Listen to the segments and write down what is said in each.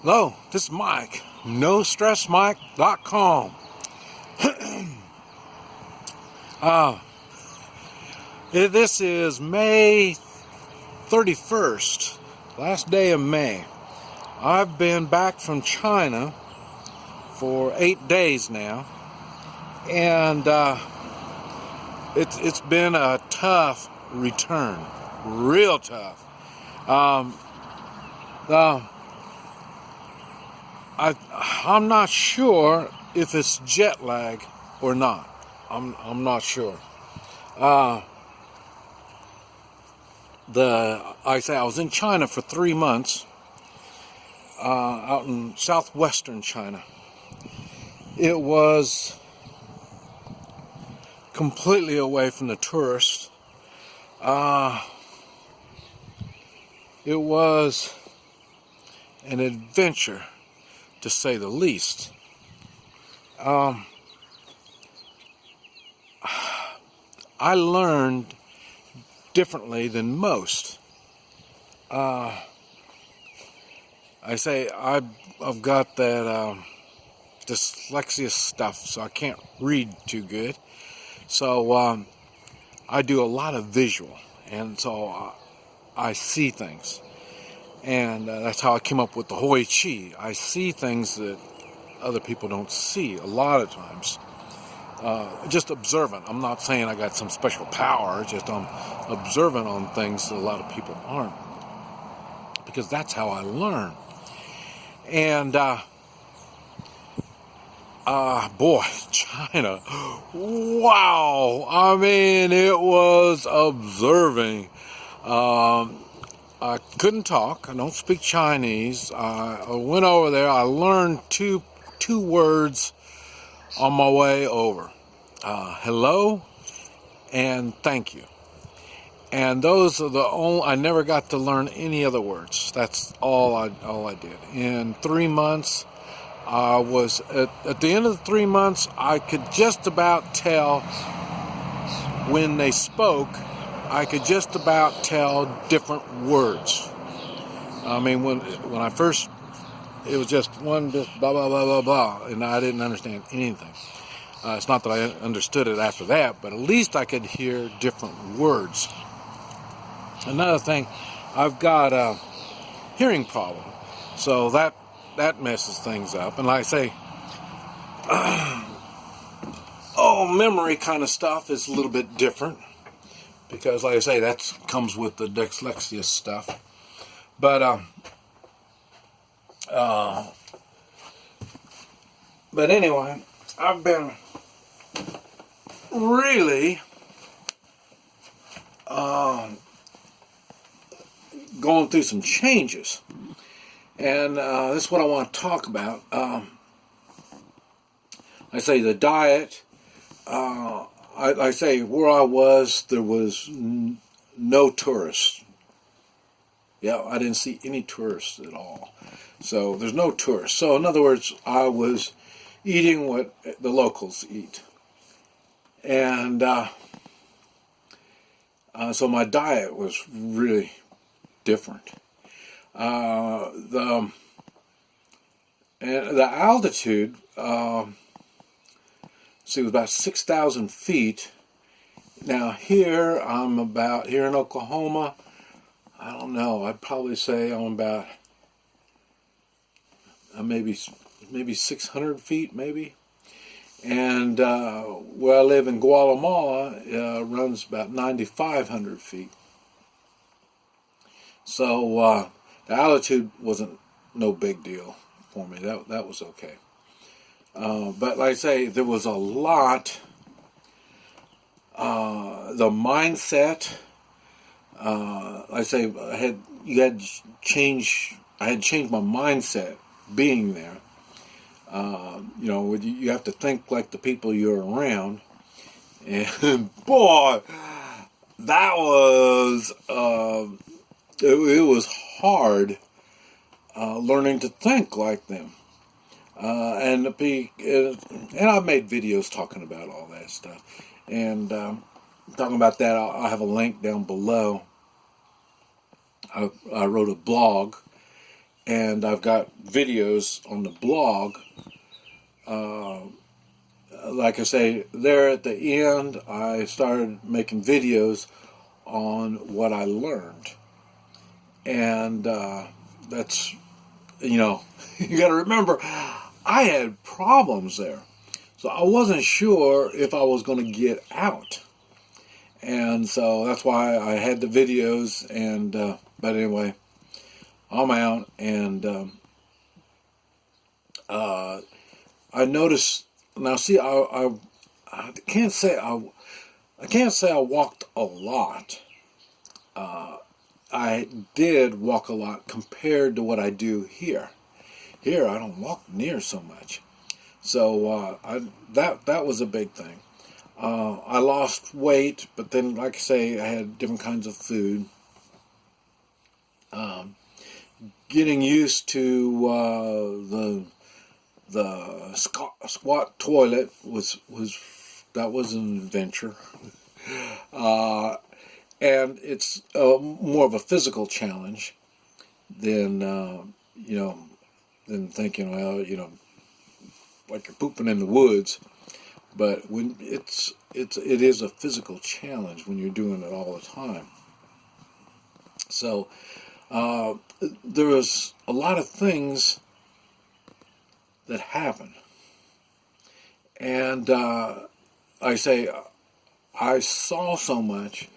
Hello, this is Mike, NoStressMike.com. This is May 31st, last day of May. I've been back from China for 8 days now, and it's been a tough return, real tough. I'm not sure if it's jet lag or not. I'm not sure. I was in China for 3 months, out in southwestern China. It was completely away from the tourists. It was an adventure, to say the least. I learned differently than most. I've got that dyslexia stuff, so I can't read too good. So I do a lot of visual, and so I see things. And that's how I came up with the Hui Chi. I see things that other people don't see a lot of times. Just observant. I'm not saying I got some special power, just I'm observant on things that a lot of people aren't. Because that's how I learn. And, boy, China. Wow! I mean, it was observing. I couldn't talk. I don't speak Chinese. I went over there. I learned two words on my way over. Hello and thank you. And those are the only. I never got to learn any other words. That's all I did. In 3 months, I was at the end of the 3 months. I could just about tell when they spoke. I could just about tell different words. I mean, when I first, it was just blah, blah, blah, blah, blah, and I didn't understand anything. It's not that I understood it after that, but at least I could hear different words. Another thing, I've got a hearing problem, so that messes things up. And like I say, memory kind of stuff is a little bit different. Because, like I say, that comes with the dyslexia stuff. But anyway, I've been really going through some changes, and this is what I want to talk about. I say the diet. I say where I was, there was no tourists. Yeah, I didn't see any tourists at all. So there's no tourists. So in other words, I was eating what the locals eat. And so my diet was really different. The altitude, it was about 6,000 feet. Now here here in Oklahoma, I don't know, I'd probably say I'm about maybe 600 feet, maybe. And where I live in Guatemala, runs about 9,500 feet. So the altitude wasn't no big deal for me. That was okay. But like I say, there was a lot. The mindset. Like I say, I had changed my mindset being there. You have to think like the people you're around. And boy, that was it was hard learning to think like them. And I've made videos talking about all that stuff, and talking about that, I'll have a link down below. I wrote a blog, and I've got videos on the blog. Like I say, there at the end, I started making videos on what I learned. And that's, you know, you got to remember, I had problems there. So I wasn't sure if I was going to get out. And so that's why I had the videos. And but anyway, I'm out. And I noticed, now see, I can't say I walked a lot. I did walk a lot compared to what I do here. Here, I don't walk near so much. So that was a big thing. I lost weight, but then, like I say, I had different kinds of food. Getting used to the squat toilet was an adventure. And it's more of a physical challenge than than thinking, well, like you're pooping in the woods. But when it is a physical challenge when you're doing it all the time. So there was a lot of things that happen, and I say I saw so much.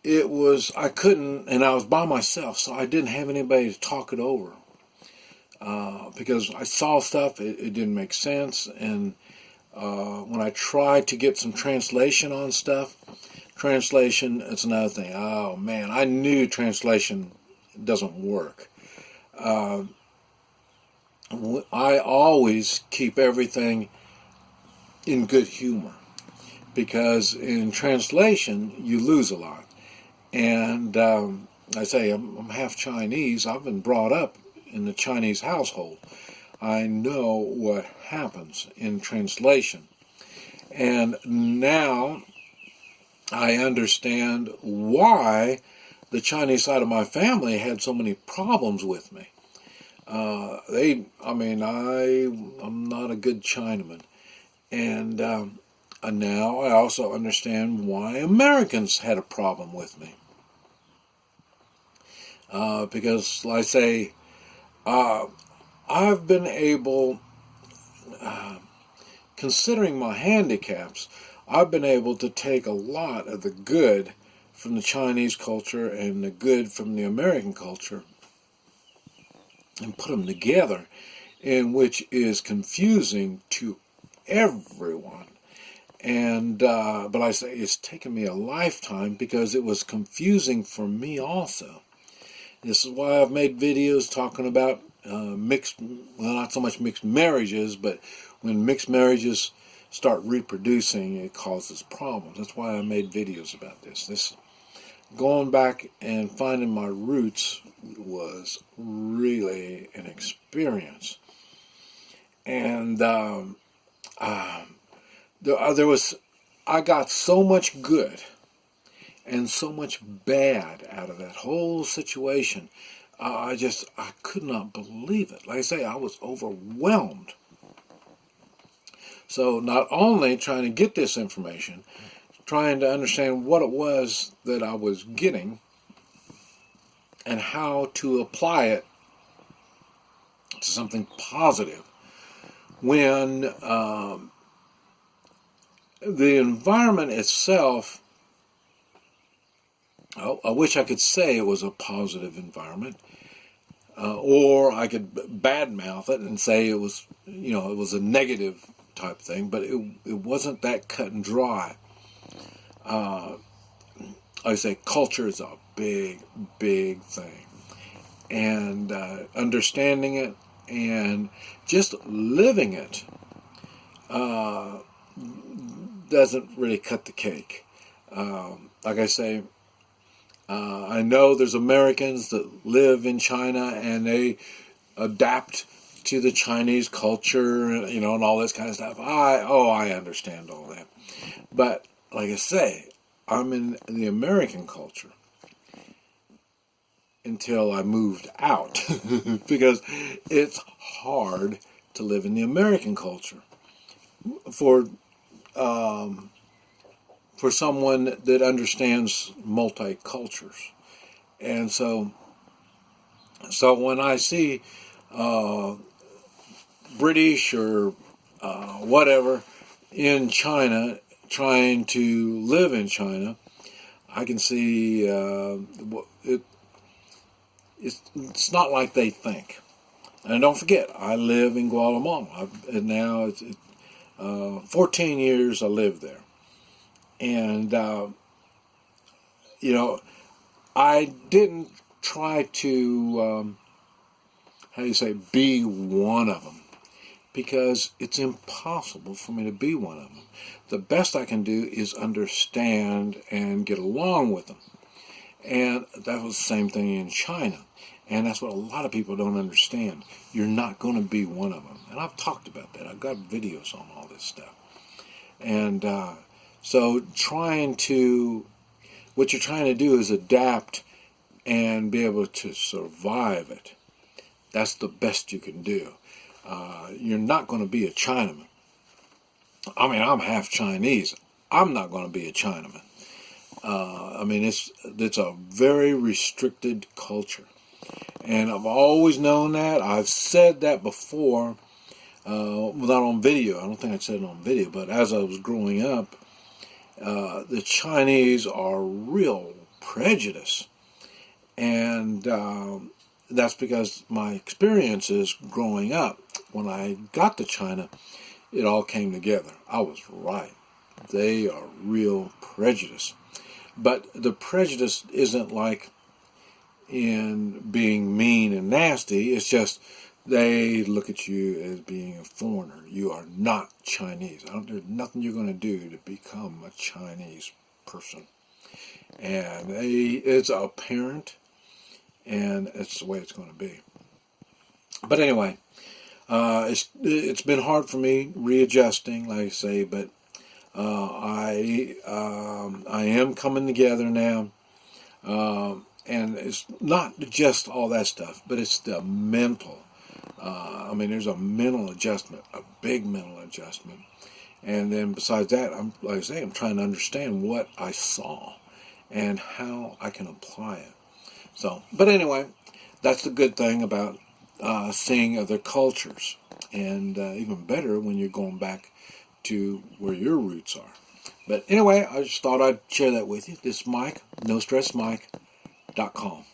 I couldn't, and I was by myself, so I didn't have anybody to talk it over. Because I saw stuff, it didn't make sense, and when I tried to get some translation on stuff, translation, it's another thing. Oh man, I knew translation doesn't work. I always keep everything in good humor, because in translation, you lose a lot. And I say I'm half Chinese. I've been brought up in the Chinese household. I know what happens in translation. And now I understand why the Chinese side of my family had so many problems with me. I'm not a good Chinaman. And now I also understand why Americans had a problem with me. Because, like I say, I've been able, considering my handicaps, I've been able to take a lot of the good from the Chinese culture and the good from the American culture and put them together, in which is confusing to everyone. And but I say it's taken me a lifetime because it was confusing for me also. This is why I've made videos talking about not so much mixed marriages, but when mixed marriages start reproducing, it causes problems. That's why I made videos about this. Going back and finding my roots was really an experience. And I got so much good and so much bad out of that whole situation. I could not believe it. Like I say, I was overwhelmed. So not only trying to get this information, trying to understand what it was that I was getting and how to apply it to something positive. When the environment itself, I wish I could say it was a positive environment, or I could badmouth it and say it was a negative type thing, but it wasn't that cut and dry. I say culture is a big, big thing, and understanding it and just living it doesn't really cut the cake. Like I say, I know there's Americans that live in China and they adapt to the Chinese culture, and all this kind of stuff. I understand all that. But like I say, I'm in the American culture. until I moved out because it's hard to live in the American culture for someone that understands multicultures. And so when I see British or whatever in China trying to live in China, I can see it's not like they think. And don't forget, I live in Guatemala. And now it's 14 years I lived there. And, I didn't try to, be one of them. Because it's impossible for me to be one of them. The best I can do is understand and get along with them. And that was the same thing in China. And that's what a lot of people don't understand. You're not going to be one of them. And I've talked about that. I've got videos on all this stuff. And so what you're trying to do is adapt and be able to survive it. That's the best you can do. You're not going to be a Chinaman. I mean, I'm half Chinese. I'm not going to be a Chinaman. It's a very restricted culture. And I've always known that. I've said that before, not on video. I don't think I said it on video, but as I was growing up, the Chinese are real prejudiced. And that's because my experiences growing up, when I got to China, it all came together. I was right. They are real prejudiced. But the prejudice isn't like in being mean and nasty. It's just they look at you as being a foreigner. You are not Chinese. There's nothing you're going to do to become a Chinese person. And it's apparent, and it's the way it's going to be. But anyway, it's been hard for me readjusting, like I say, but I am coming together now. And it's not just all that stuff, but it's the mental. There's a mental adjustment, a big mental adjustment. And then besides that, I'm trying to understand what I saw and how I can apply it. So, but anyway, that's the good thing about seeing other cultures. And even better when you're going back to where your roots are. But anyway, I just thought I'd share that with you. This is Mike, NoStressMike.com.